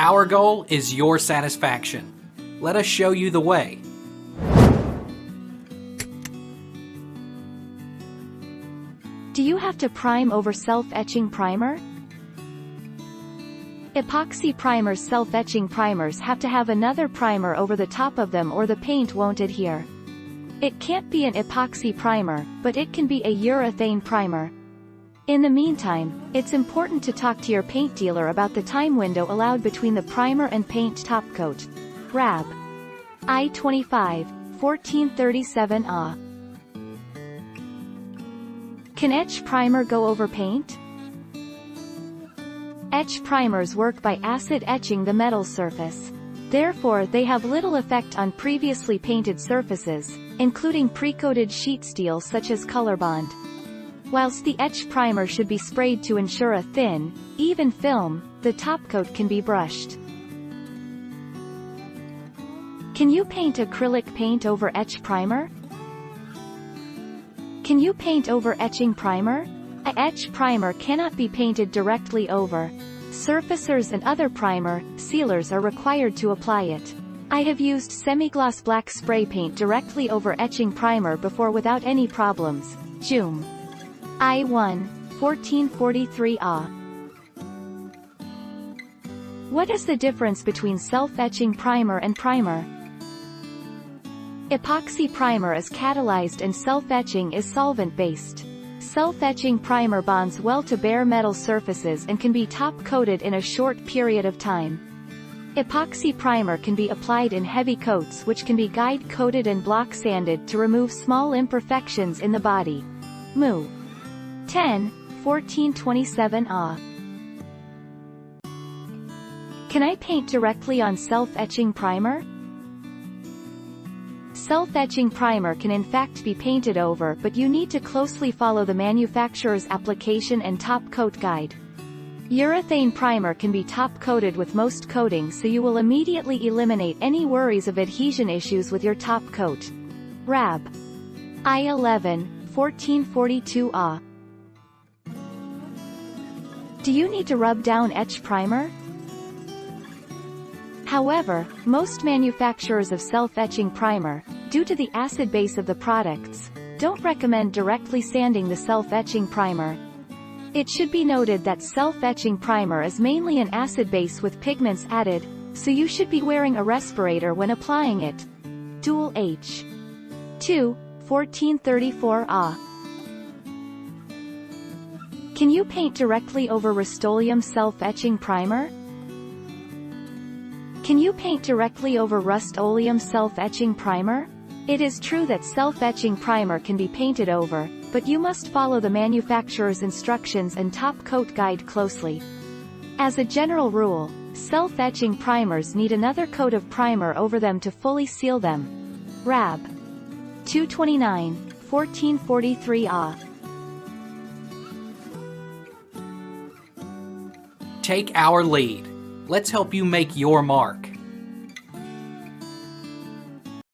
Our goal is your satisfaction. Let us show you the way. Do you have to prime over self-etching primer? Epoxy primers. Self-etching primers have to have another primer over the top of them or the paint won't adhere. It can't be an epoxy primer, but it can be a urethane primer. In the meantime, it's important to talk to your paint dealer about the time window allowed between the primer and paint topcoat. RAB I-25, 1437 AH. Can etch primer go over paint? Etch primers work by acid etching the metal surface. Therefore, they have little effect on previously painted surfaces, including pre-coated sheet steel such as ColorBond. Whilst the etch primer should be sprayed to ensure a thin, even film, the topcoat can be brushed. Can you paint acrylic paint over etch primer? Can you paint over etching primer? A etch primer cannot be painted directly over. Surfacers and other primer, sealers are required to apply it. I have used semi-gloss black spray paint directly over etching primer before without any problems. June I-1, 1443 AH. What is the difference between self-etching primer and primer? Epoxy primer is catalyzed and self-etching is solvent-based. Self-etching primer bonds well to bare metal surfaces and can be top-coated in a short period of time. Epoxy primer can be applied in heavy coats which can be guide-coated and block-sanded to remove small imperfections in the body. Mu 10, 1427 AH. Can I paint directly on self-etching primer? Self-etching primer can in fact be painted over, but you need to closely follow the manufacturer's application and top coat guide. Urethane primer can be top-coated with most coatings, so you will immediately eliminate any worries of adhesion issues with your top coat. RAB I-11, 1442 AH. Do you need to rub down etch primer? However, most manufacturers of self-etching primer, due to the acid base of the products, don't recommend directly sanding the self-etching primer. It should be noted that self-etching primer is mainly an acid base with pigments added, so you should be wearing a respirator when applying it. Dual H. 2, 1434 AH. Can you paint directly over Rust-Oleum self-etching primer? Can you paint directly over Rust-Oleum self-etching primer? It is true that self-etching primer can be painted over, but you must follow the manufacturer's instructions and top coat guide closely. As a general rule, self-etching primers need another coat of primer over them to fully seal them. RAB 229, 1443 AH. Take our lead. Let's help you make your mark.